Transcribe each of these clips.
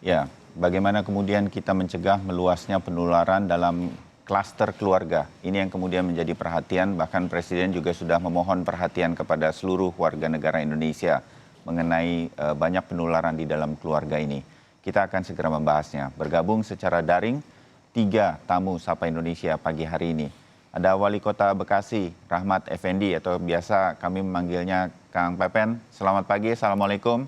Ya, bagaimana kemudian kita mencegah meluasnya penularan dalam klaster keluarga? Ini yang kemudian menjadi perhatian, bahkan Presiden juga sudah memohon perhatian kepada seluruh warga negara Indonesia mengenai banyak penularan di dalam keluarga ini. Kita akan segera membahasnya. Bergabung secara daring, 3 tamu Sapa Indonesia pagi hari ini. Ada Wali Kota Bekasi, Rahmat Effendi, atau biasa kami memanggilnya Kang Pepen. Selamat pagi, Assalamualaikum.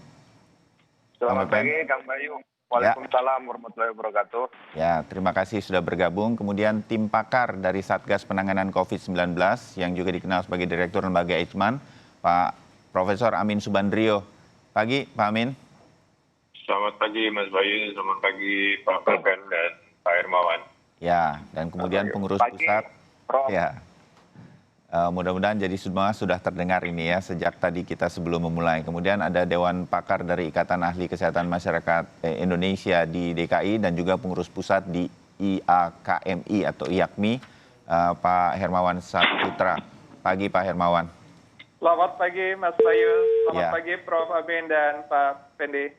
Selamat pagi, Kang Bayu. Waalaikumsalam warahmatullahi wabarakatuh. Ya, terima kasih sudah bergabung. Kemudian tim pakar dari Satgas Penanganan COVID-19 yang juga dikenal sebagai Direktur Lembaga Eijkman, Pak Profesor Amin Subandrio. Pagi, Pak Amin. Selamat pagi, Mas Bayu. Selamat pagi, Pak Pepen dan Pak Hermawan. Ya, dan kemudian pengurus pusat. Prof. Ya, mudah-mudahan jadi semua sudah terdengar ini ya sejak tadi kita sebelum memulai. Kemudian ada Dewan Pakar dari Ikatan Ahli Kesehatan Masyarakat Indonesia di DKI dan juga pengurus pusat di IAKMI atau IAKMI, Pak Hermawan Saputra. Pagi Pak Hermawan. Selamat pagi Mas Bayu, selamat Ya. pagi Prof. Amin dan Pak Pendi.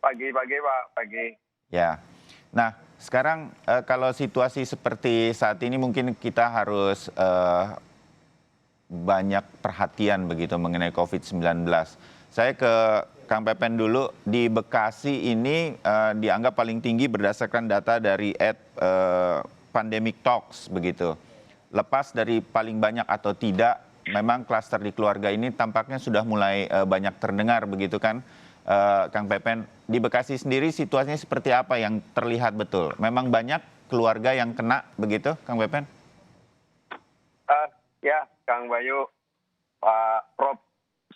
Pagi, Pak. Pagi. Ya, nah sekarang kalau situasi seperti saat ini mungkin kita harus banyak perhatian begitu mengenai COVID-19. Saya ke Kang Pepen dulu. Di Bekasi ini dianggap paling tinggi berdasarkan data dari Pandemic Talks begitu. Lepas dari paling banyak atau tidak, memang klaster di keluarga ini tampaknya sudah mulai banyak terdengar begitu kan, Kang Pepen. Di Bekasi sendiri situasinya seperti apa yang terlihat betul? Memang banyak keluarga yang kena begitu, Kang Pepen? Ya, Kang Bayu, Pak Prof.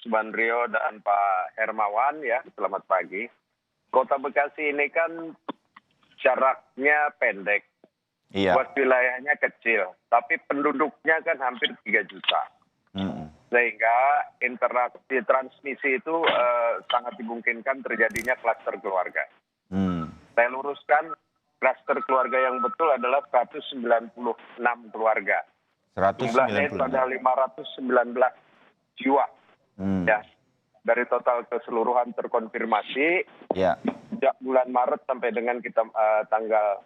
Subandrio dan Pak Hermawan ya, selamat pagi. Kota Bekasi ini kan jaraknya pendek, Iya. luas wilayahnya kecil, tapi penduduknya kan hampir 3 juta. Sehingga interaksi transmisi itu sangat dimungkinkan terjadinya klaster keluarga. Saya luruskan, klaster keluarga yang betul adalah 196 keluarga. Jumlahnya itu 196. ada 519 jiwa. Ya, dari total keseluruhan terkonfirmasi Ya. sejak bulan Maret sampai dengan kita tanggal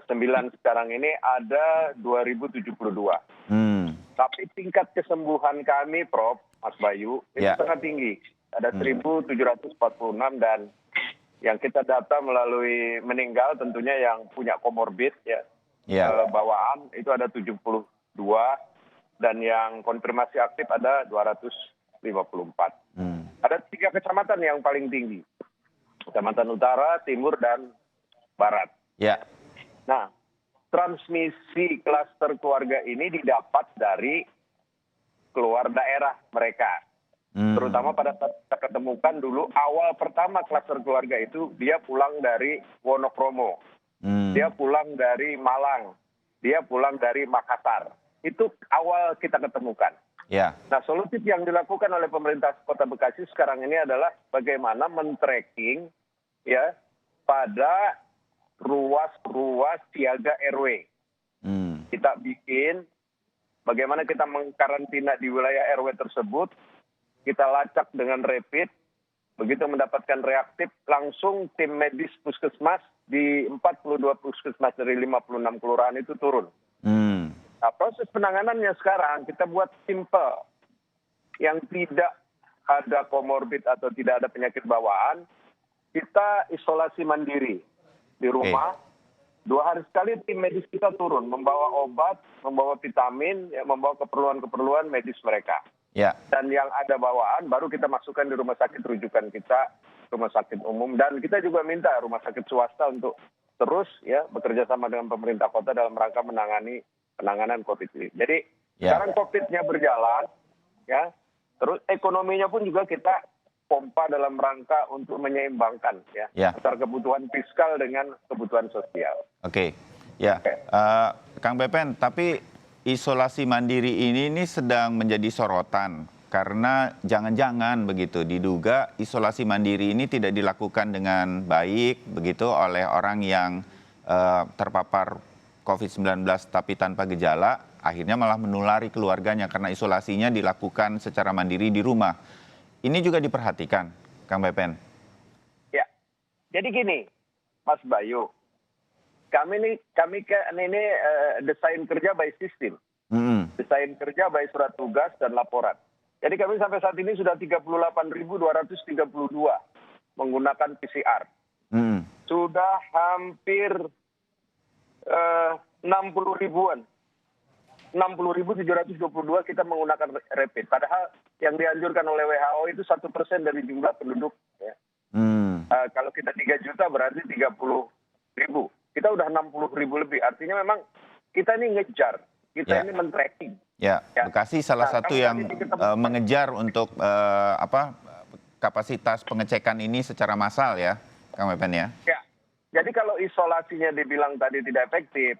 9 sekarang ini ada 2072. Tapi tingkat kesembuhan kami, Prof, Mas Bayu, itu Ya. sangat tinggi. Ada 1.746 dan yang kita data melalui meninggal tentunya yang punya komorbid ya, bawaan itu ada 72 dan yang konfirmasi aktif ada 254. Ada 3 kecamatan yang paling tinggi. Kecamatan Utara, Timur, dan Barat. Ya. Nah, transmisi klaster keluarga ini didapat dari keluar daerah mereka. Terutama pada saat kita ketemukan dulu, awal pertama klaster keluarga itu dia pulang dari Wonokromo, dia pulang dari Malang, dia pulang dari Makassar. Itu awal kita ketemukan. Ya. Nah, solusi yang dilakukan oleh pemerintah Kota Bekasi sekarang ini adalah bagaimana men-tracking ya pada ruas siaga RW. Kita bikin bagaimana kita mengkarantina di wilayah RW tersebut, kita lacak dengan rapid, begitu mendapatkan reaktif, langsung tim medis puskesmas di 42 puskesmas dari 56 kelurahan itu turun. Nah, proses penanganannya sekarang kita buat simple, yang tidak ada komorbid atau tidak ada penyakit bawaan, kita isolasi mandiri di rumah. 2 hari sekali tim medis kita turun, membawa obat, membawa vitamin, ya, membawa keperluan-keperluan medis mereka. Ya. Dan yang ada bawaan baru kita masukkan di rumah sakit rujukan kita, rumah sakit umum. Dan kita juga minta rumah sakit swasta untuk terus ya bekerja sama dengan pemerintah kota dalam rangka penanganan COVID ini. Jadi sekarang COVID-nya berjalan, ya, terus ekonominya pun juga kita pompa dalam rangka untuk menyeimbangkan ya antara kebutuhan fiskal dengan kebutuhan sosial. Oke, ya, Kang Pepen, tapi isolasi mandiri ini sedang menjadi sorotan karena jangan-jangan begitu diduga isolasi mandiri ini tidak dilakukan dengan baik begitu oleh orang yang terpapar COVID-19 tapi tanpa gejala, akhirnya malah menulari keluarganya karena isolasinya dilakukan secara mandiri di rumah. Ini juga diperhatikan, Kang Pepen? Ya, Jadi gini, Mas Bayu, kami ini desain kerja by system, desain kerja by surat tugas dan laporan. Jadi kami sampai saat ini sudah 38.232 menggunakan PCR. Sudah hampir 60 ribuan. 60.722 kita menggunakan rapid. Padahal yang dianjurkan oleh WHO itu 1% dari jumlah penduduk. Ya. Kalau kita 3 juta berarti 30.000. Kita udah 60.000 lebih. Artinya memang kita ini ngejar. Kita ini men-tracking. Ya, Bekasi salah satu yang mengejar untuk kapasitas pengecekan ini secara massal ya, Kang Pepen ya. Ya. Jadi kalau isolasinya dibilang tadi tidak efektif,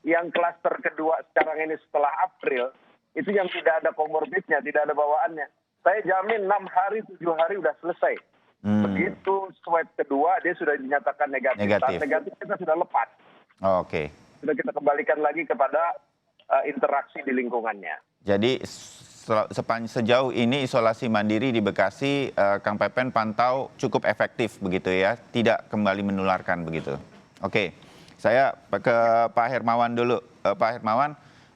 yang klaster kedua sekarang ini setelah April, itu yang tidak ada komorbidnya, tidak ada bawaannya. Saya jamin 6 hari, 7 hari udah selesai. Begitu swab kedua, dia sudah dinyatakan negatif. Saat negatif kita sudah lepas. Oke. Sudah kita kembalikan lagi kepada interaksi di lingkungannya. Jadi sejauh ini isolasi mandiri di Bekasi, Kang Pepen pantau cukup efektif begitu ya, tidak kembali menularkan begitu. Oke, saya ke Pak Hermawan dulu. Pak Hermawan,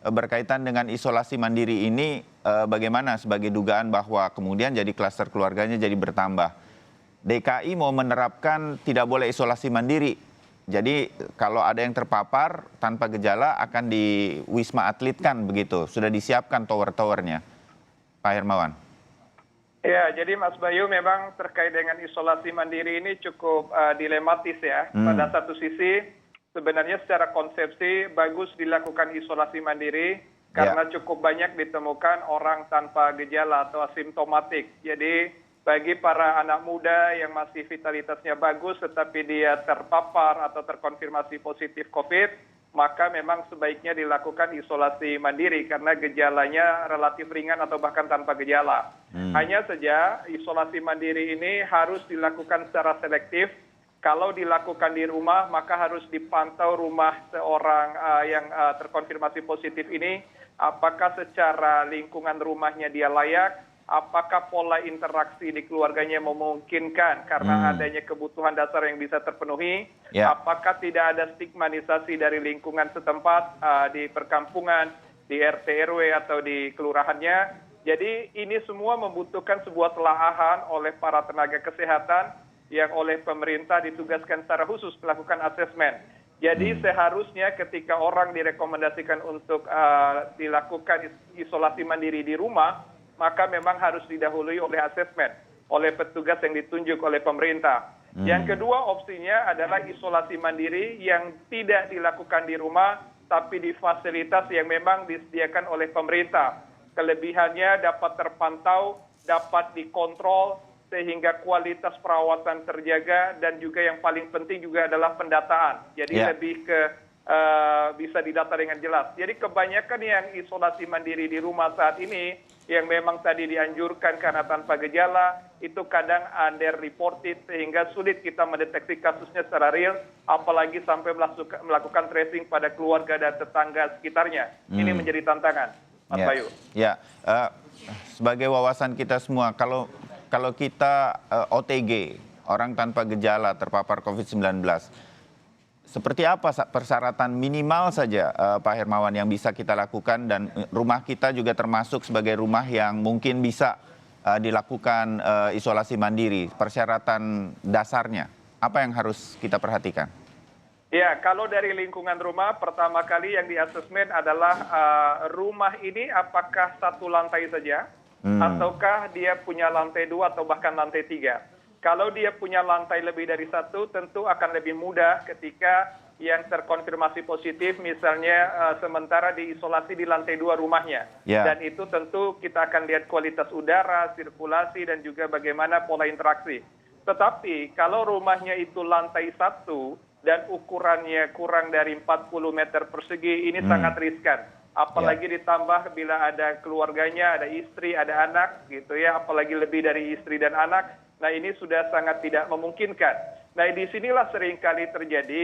berkaitan dengan isolasi mandiri ini, bagaimana sebagai dugaan bahwa kemudian jadi klaster keluarganya jadi bertambah? DKI mau menerapkan tidak boleh isolasi mandiri. Jadi kalau ada yang terpapar tanpa gejala akan di Wisma Atlet kan begitu, sudah disiapkan tower-towernya. Pak Hermawan. Ya, jadi Mas Bayu memang terkait dengan isolasi mandiri ini cukup dilematis ya. Pada satu sisi sebenarnya secara konsepsi bagus dilakukan isolasi mandiri karena cukup banyak ditemukan orang tanpa gejala atau asimptomatik. Jadi bagi para anak muda yang masih vitalitasnya bagus tetapi dia terpapar atau terkonfirmasi positif COVID, maka memang sebaiknya dilakukan isolasi mandiri karena gejalanya relatif ringan atau bahkan tanpa gejala. Hanya saja isolasi mandiri ini harus dilakukan secara selektif. Kalau dilakukan di rumah, maka harus dipantau rumah seorang yang terkonfirmasi positif ini, apakah secara lingkungan rumahnya dia layak, apakah pola interaksi di keluarganya memungkinkan karena adanya kebutuhan dasar yang bisa terpenuhi, apakah tidak ada stigmatisasi dari lingkungan setempat di perkampungan, di RT RW atau di kelurahannya. Jadi ini semua membutuhkan sebuah telaahan oleh para tenaga kesehatan yang oleh pemerintah ditugaskan secara khusus melakukan asesmen. Jadi seharusnya ketika orang direkomendasikan untuk dilakukan isolasi mandiri di rumah, maka memang harus didahului oleh asesmen oleh petugas yang ditunjuk oleh pemerintah. Yang kedua opsinya adalah isolasi mandiri yang tidak dilakukan di rumah, tapi di fasilitas yang memang disediakan oleh pemerintah. Kelebihannya dapat terpantau, dapat dikontrol, sehingga kualitas perawatan terjaga, dan juga yang paling penting juga adalah pendataan. Jadi lebih ke bisa didata dengan jelas. Jadi kebanyakan yang isolasi mandiri di rumah saat ini yang memang tadi dianjurkan karena tanpa gejala itu kadang underreported sehingga sulit kita mendeteksi kasusnya secara real, apalagi sampai melakukan tracing pada keluarga dan tetangga sekitarnya. Ini menjadi tantangan, Mas Bayu. Ya, sebagai wawasan kita semua, kalau kita OTG, orang tanpa gejala terpapar COVID-19, seperti apa persyaratan minimal saja Pak Hermawan yang bisa kita lakukan, dan rumah kita juga termasuk sebagai rumah yang mungkin bisa dilakukan isolasi mandiri. Persyaratan dasarnya apa yang harus kita perhatikan? Ya, kalau dari lingkungan rumah pertama kali yang diasesmen adalah rumah ini apakah satu lantai saja ataukah dia punya lantai 2 atau bahkan lantai 3. Kalau dia punya lantai lebih dari 1, tentu akan lebih mudah ketika yang terkonfirmasi positif misalnya sementara diisolasi di lantai 2 rumahnya. Dan itu tentu kita akan lihat kualitas udara, sirkulasi, dan juga bagaimana pola interaksi. Tetapi kalau rumahnya itu lantai 1 dan ukurannya kurang dari 40 meter persegi, ini sangat riskan. Apalagi ditambah bila ada keluarganya, ada istri, ada anak, gitu ya, apalagi lebih dari istri dan anak. Nah ini sudah sangat tidak memungkinkan. Nah disinilah seringkali terjadi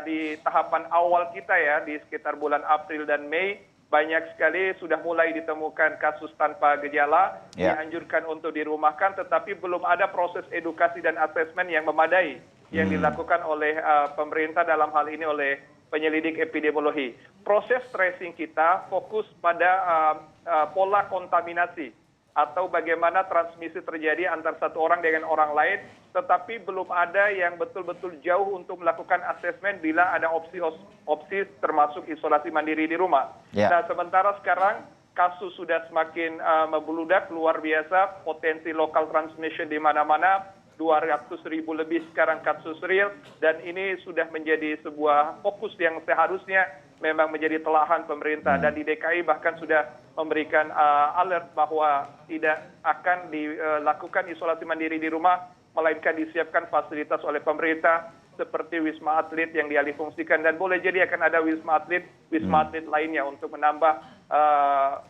di tahapan awal kita ya, di sekitar bulan April dan Mei, banyak sekali sudah mulai ditemukan kasus tanpa gejala, dianjurkan untuk dirumahkan, tetapi belum ada proses edukasi dan asesmen yang memadai yang dilakukan oleh pemerintah, dalam hal ini oleh penyelidik epidemiologi. Proses tracing kita fokus pada pola kontaminasi atau bagaimana transmisi terjadi antara satu orang dengan orang lain, tetapi belum ada yang betul-betul jauh untuk melakukan asesmen bila ada opsi termasuk isolasi mandiri di rumah. Nah, sementara sekarang kasus sudah semakin membludak luar biasa, potensi local transmission di mana-mana, 200.000 lebih sekarang kasus real, dan ini sudah menjadi sebuah fokus yang seharusnya memang menjadi telahan pemerintah. Dan di DKI bahkan sudah memberikan alert bahwa tidak akan dilakukan isolasi mandiri di rumah, melainkan disiapkan fasilitas oleh pemerintah seperti wisma atlet yang dialihfungsikan, dan boleh jadi akan ada wisma atlet lainnya untuk menambah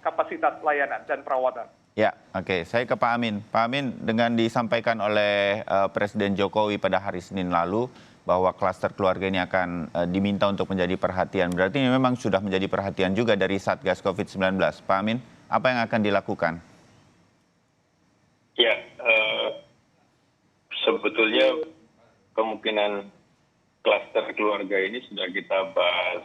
kapasitas pelayanan dan perawatan. Ya, oke. Saya ke Pak Amin. Pak Amin, dengan disampaikan oleh Presiden Jokowi pada hari Senin lalu bahwa klaster keluarga ini akan diminta untuk menjadi perhatian. Berarti ini memang sudah menjadi perhatian juga dari Satgas COVID-19. Pak Amin, apa yang akan dilakukan? Ya, sebetulnya kemungkinan klaster keluarga ini sudah kita bahas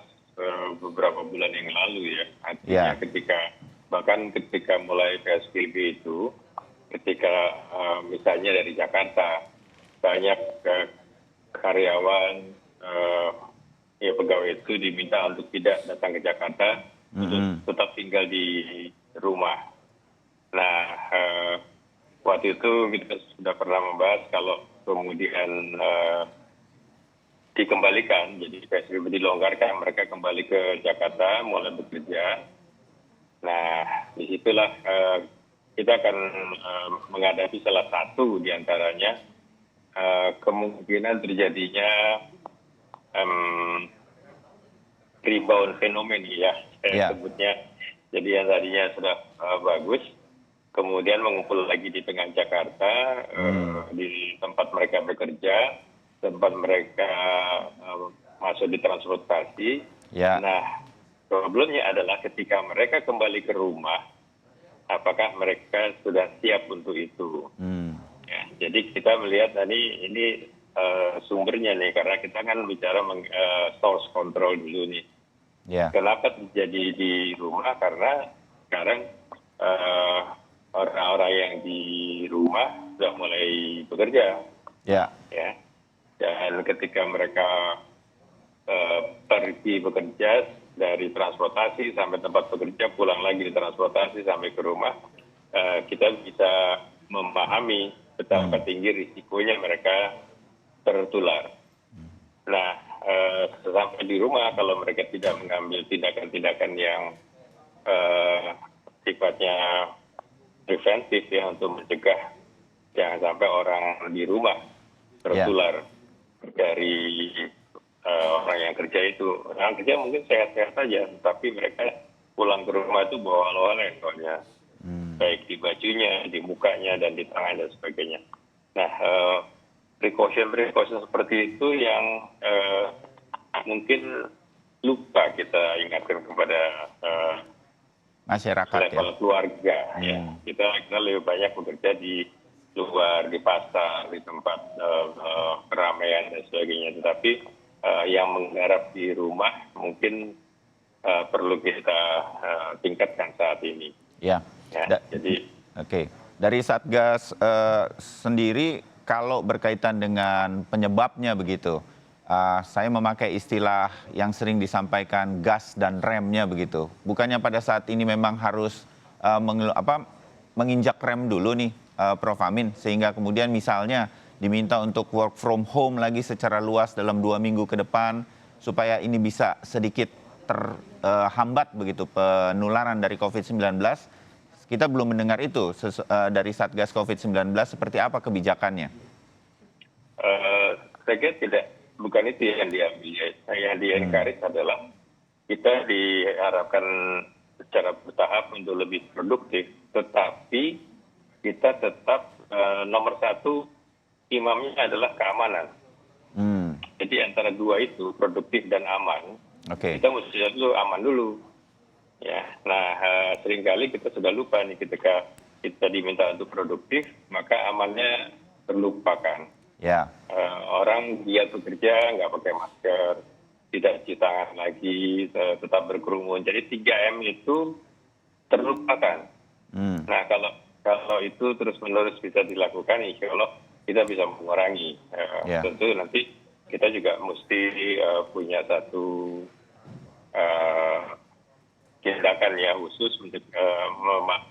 beberapa bulan yang lalu ya. Artinya ketika mulai PSBB itu, ketika misalnya dari Jakarta, banyak karyawan, pegawai itu diminta untuk tidak datang ke Jakarta, untuk tetap tinggal di rumah. Nah, waktu itu kita sudah pernah membahas kalau kemudian dikembalikan, jadi PSBB dilonggarkan, mereka kembali ke Jakarta, mulai bekerja. Nah, disitulah kita akan menghadapi salah satu diantaranya kemungkinan terjadinya rebound fenomen ya, saya sebutnya. Jadi yang tadinya sudah bagus, kemudian mengumpul lagi di tengah Jakarta, di tempat mereka bekerja, tempat mereka masuk di transportasi. Nah, problemnya adalah ketika mereka kembali ke rumah, apakah mereka sudah siap untuk itu? Ya, jadi kita melihat tadi ini sumbernya nih, karena kita kan bicara source control dulu nih. Kenapa terjadi di rumah? Karena sekarang orang-orang yang di rumah sudah mulai bekerja. Ya. Dan ketika mereka pergi bekerja, dari transportasi sampai tempat bekerja, pulang lagi di transportasi sampai ke rumah, kita bisa memahami betapa tinggi risikonya mereka tertular. Nah, sampai di rumah kalau mereka tidak mengambil tindakan-tindakan yang sifatnya preventif ya, untuk mencegah jangan sampai orang di rumah tertular dari orang yang kerja itu. Orang kerja mungkin sehat-sehat saja, tapi mereka pulang ke rumah itu bawa oleh-oleh soalnya, baik di bajunya, di mukanya, dan di tangan dan sebagainya. Nah, precaution seperti itu yang mungkin lupa kita ingatkan kepada masyarakat, level keluarga. Kita lebih banyak bekerja di luar, di pasar, di tempat keramaian dan sebagainya. Tetapi yang menggarap di rumah mungkin perlu kita tingkatkan saat ini. Jadi, dari Satgas sendiri, kalau berkaitan dengan penyebabnya begitu, saya memakai istilah yang sering disampaikan gas dan remnya begitu. Bukannya pada saat ini memang harus menginjak rem dulu nih, Prof. Amin, sehingga kemudian misalnya diminta untuk work from home lagi secara luas dalam 2 minggu ke depan, supaya ini bisa sedikit terhambat begitu penularan dari COVID-19. Kita belum mendengar itu dari Satgas COVID-19, seperti apa kebijakannya? Saya kira tidak, bukan itu yang diambil. Yang di-encourage adalah kita diharapkan secara bertahap untuk lebih produktif, tetapi kita tetap nomor satu, imamnya adalah keamanan. Jadi antara dua itu, produktif dan aman, kita mesti dulu aman dulu. Ya, nah seringkali kita sudah lupa nih ketika kita diminta untuk produktif, maka amannya terlupakan. Ya. Orang dia bekerja nggak pakai masker, tidak cuci tangan lagi, tetap berkerumun. Jadi 3M itu terlupakan. Nah kalau itu terus-menerus bisa dilakukan, insya Allah kita bisa mengurangi. Tentu nanti kita juga mesti punya satu tindakan ya khusus untuk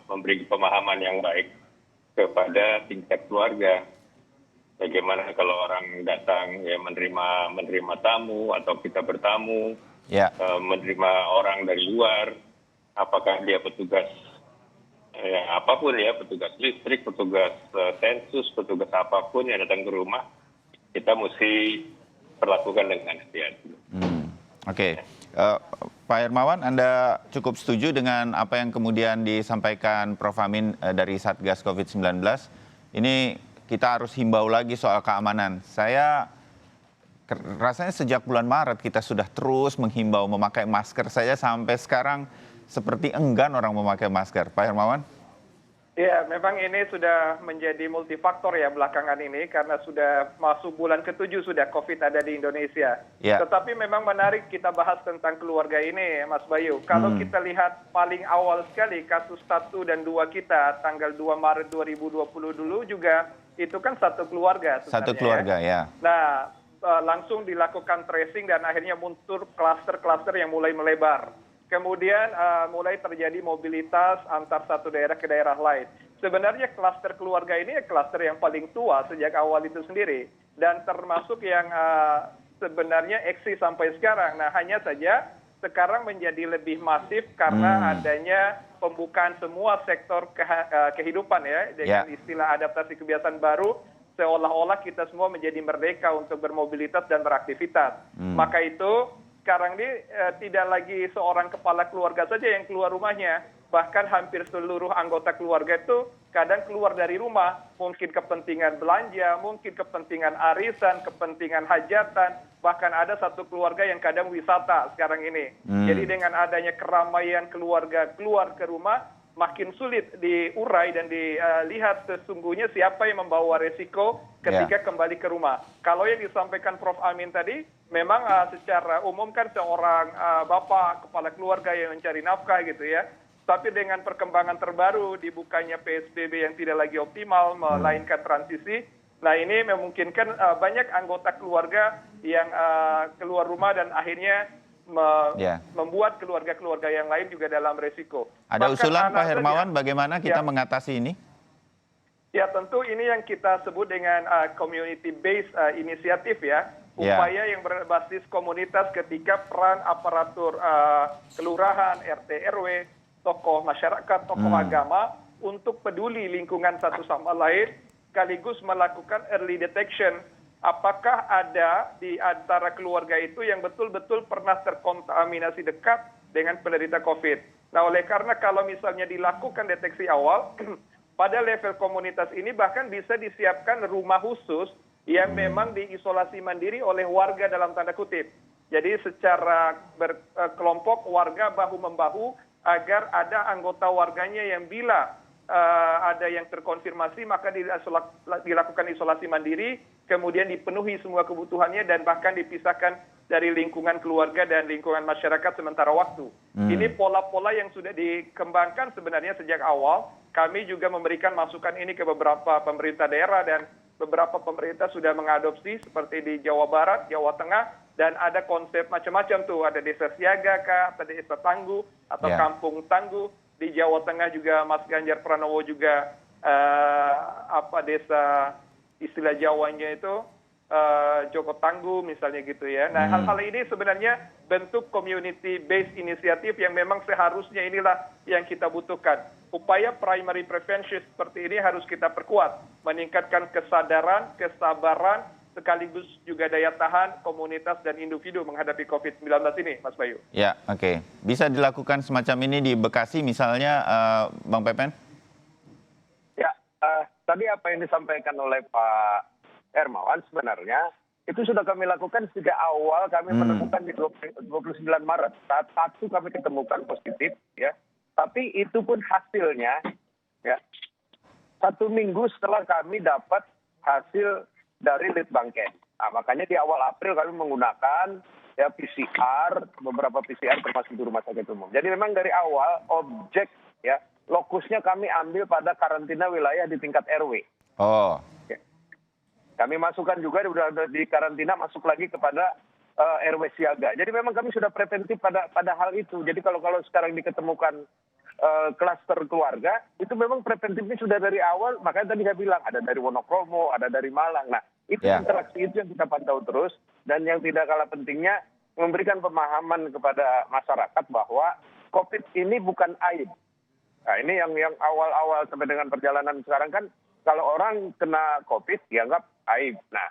memberi pemahaman yang baik kepada tingkat keluarga. Bagaimana kalau orang datang ya menerima tamu atau kita bertamu, menerima orang dari luar, apakah dia petugas apapun ya, petugas listrik, petugas sensus, petugas apapun yang datang ke rumah, kita mesti perlakukan dengan hati-hati. Oke. Pak Hermawan, Anda cukup setuju dengan apa yang kemudian disampaikan Prof. Amin dari Satgas COVID-19? Ini kita harus himbau lagi soal keamanan. Saya rasanya sejak bulan Maret kita sudah terus menghimbau memakai masker saja, sampai sekarang seperti enggan orang memakai masker. Pak Hermawan? Ya, memang ini sudah menjadi multifaktor ya belakangan ini, karena sudah masuk bulan ke-7 sudah COVID ada di Indonesia. Tetapi memang menarik kita bahas tentang keluarga ini, Mas Bayu. Kalau kita lihat paling awal sekali kasus 1 dan 2 kita tanggal 2 Maret 2020 dulu juga, itu kan satu keluarga sebenarnya. Satu keluarga ya. Nah, langsung dilakukan tracing dan akhirnya muncul klaster-klaster yang mulai melebar. Kemudian mulai terjadi mobilitas antar satu daerah ke daerah lain. Sebenarnya klaster keluarga ini klaster yang paling tua sejak awal itu sendiri. Dan termasuk yang sebenarnya eksis sampai sekarang. Nah, hanya saja sekarang menjadi lebih masif karena adanya pembukaan semua sektor kehidupan ya. Dengan istilah adaptasi kebiasaan baru, seolah-olah kita semua menjadi merdeka untuk bermobilitas dan beraktivitas. Maka itu sekarang ini tidak lagi seorang kepala keluarga saja yang keluar rumahnya, bahkan hampir seluruh anggota keluarga itu kadang keluar dari rumah, mungkin kepentingan belanja, mungkin kepentingan arisan, kepentingan hajatan, bahkan ada satu keluarga yang kadang wisata sekarang ini. Jadi dengan adanya keramaian keluarga keluar ke rumah, makin sulit diurai dan dilihat sesungguhnya siapa yang membawa resiko ketika kembali ke rumah. Kalau yang disampaikan Prof. Amin tadi, memang secara umum kan seorang bapak, kepala keluarga yang mencari nafkah gitu ya. Tapi dengan perkembangan terbaru, dibukanya PSBB yang tidak lagi optimal, melainkan transisi, nah ini memungkinkan banyak anggota keluarga yang keluar rumah dan akhirnya membuat keluarga-keluarga yang lain juga dalam resiko. Ada usulan Pak Hermawan bagaimana kita mengatasi ini? Ya tentu ini yang kita sebut dengan community based inisiatif ya. Upaya yang berbasis komunitas ketika peran aparatur kelurahan, RT, RW, tokoh masyarakat, tokoh agama untuk peduli lingkungan satu sama lain, sekaligus melakukan early detection. Apakah ada di antara keluarga itu yang betul-betul pernah terkontaminasi dekat dengan penderita COVID. Nah, oleh karena kalau misalnya dilakukan deteksi awal, pada level komunitas ini bahkan bisa disiapkan rumah khusus yang memang diisolasi mandiri oleh warga dalam tanda kutip. Jadi secara berkelompok warga bahu-membahu agar ada anggota warganya yang bila ada yang terkonfirmasi maka dilakukan isolasi mandiri, kemudian dipenuhi semua kebutuhannya dan bahkan dipisahkan dari lingkungan keluarga dan lingkungan masyarakat sementara waktu. Ini pola-pola yang sudah dikembangkan sebenarnya sejak awal. Kami juga memberikan masukan ini ke beberapa pemerintah daerah dan beberapa pemerintah sudah mengadopsi seperti di Jawa Barat, Jawa Tengah, dan ada konsep macam-macam tuh, ada desa siaga kah, atau desa tangguh, atau kampung tangguh. Di Jawa Tengah juga Mas Ganjar Pranowo juga desa istilah Jawanya itu Joko Tangguh misalnya gitu ya. Nah hal-hal ini sebenarnya bentuk community based inisiatif yang memang seharusnya inilah yang kita butuhkan. Upaya primary prevention seperti ini harus kita perkuat, meningkatkan kesadaran, kesabaran, sekaligus juga daya tahan komunitas dan individu menghadapi COVID-19 ini, Mas Bayu. Ya, oke. Bisa dilakukan semacam ini di Bekasi misalnya, Bang Pepen? Ya, tadi apa yang disampaikan oleh Pak Hermawan sebenarnya itu sudah kami lakukan sejak awal. Kami menemukan di 29 Maret. Saat satu kami ketemukan positif, ya. Tapi itu pun hasilnya, ya, 1 minggu setelah kami dapat hasil dari Litbangkes. Nah, makanya di awal April kami menggunakan ya PCR, beberapa PCR termasuk di rumah sakit umum. Jadi memang dari awal objek ya lokusnya kami ambil pada karantina wilayah di tingkat RW. Oh. Ya. Kami masukkan juga sudah di karantina masuk lagi kepada RW siaga. Jadi memang kami sudah preventif pada hal itu. Jadi kalau sekarang diketemukan klaster keluarga, itu memang preventifnya sudah dari awal. Makanya tadi saya bilang ada dari Wonokromo, ada dari Malang. Nah, itu interaksi itu yang kita pantau terus. Dan yang tidak kalah pentingnya memberikan pemahaman kepada masyarakat bahwa COVID ini bukan aib. Nah, ini yang awal-awal sampai dengan perjalanan sekarang kan, kalau orang kena COVID dianggap aib. Nah,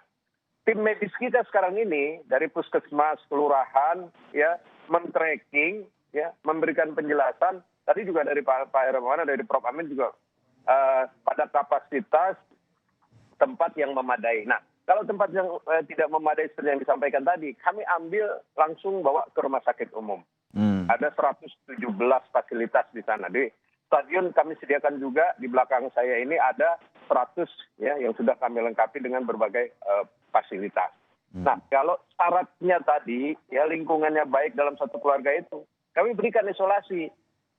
tim medis kita sekarang ini dari puskesmas, kelurahan, ya, men-tracking, ya, memberikan penjelasan. Tadi juga dari Pak Hermawan, dari Prof. Amin juga pada kapasitas tempat yang memadai. Nah, kalau tempat yang tidak memadai seperti yang disampaikan tadi, kami ambil langsung bawa ke rumah sakit umum. Ada 117 fasilitas di sana. Di stadion kami sediakan juga, di belakang saya ini ada 100 ya yang sudah kami lengkapi dengan berbagai fasilitas. Nah, kalau syaratnya tadi ya lingkungannya baik dalam satu keluarga itu, kami berikan isolasi.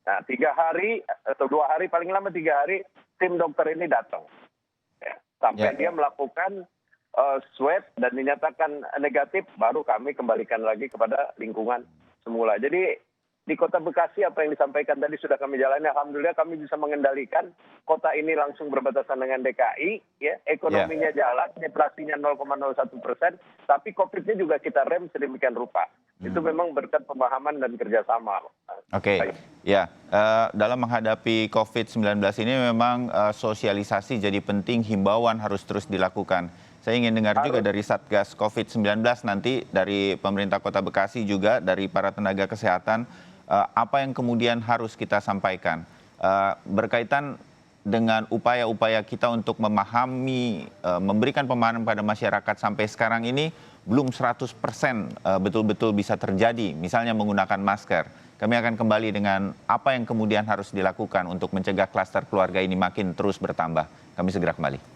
Nah, 3 hari atau 2 hari, paling lama 3 hari, tim dokter ini datang. Ya, sampai dia melakukan swab dan dinyatakan negatif, baru kami kembalikan lagi kepada lingkungan semula. Jadi di Kota Bekasi apa yang disampaikan tadi sudah kami jalani. Alhamdulillah kami bisa mengendalikan kota ini langsung berbatasan dengan DKI. Ya, ekonominya jalan, inflasinya 0,01%, tapi COVID-nya juga kita rem sedemikian rupa. Itu memang berkat pemahaman dan kerjasama. Oke, ya, dalam menghadapi COVID-19 ini memang sosialisasi jadi penting, himbauan harus terus dilakukan. Saya ingin dengar juga dari Satgas COVID-19 nanti, dari pemerintah Kota Bekasi juga, dari para tenaga kesehatan, apa yang kemudian harus kita sampaikan berkaitan dengan upaya-upaya kita untuk memahami, memberikan pemahaman pada masyarakat sampai sekarang ini belum 100% betul-betul bisa terjadi, misalnya menggunakan masker. Kami akan kembali dengan apa yang kemudian harus dilakukan untuk mencegah klaster keluarga ini makin terus bertambah. Kami segera kembali.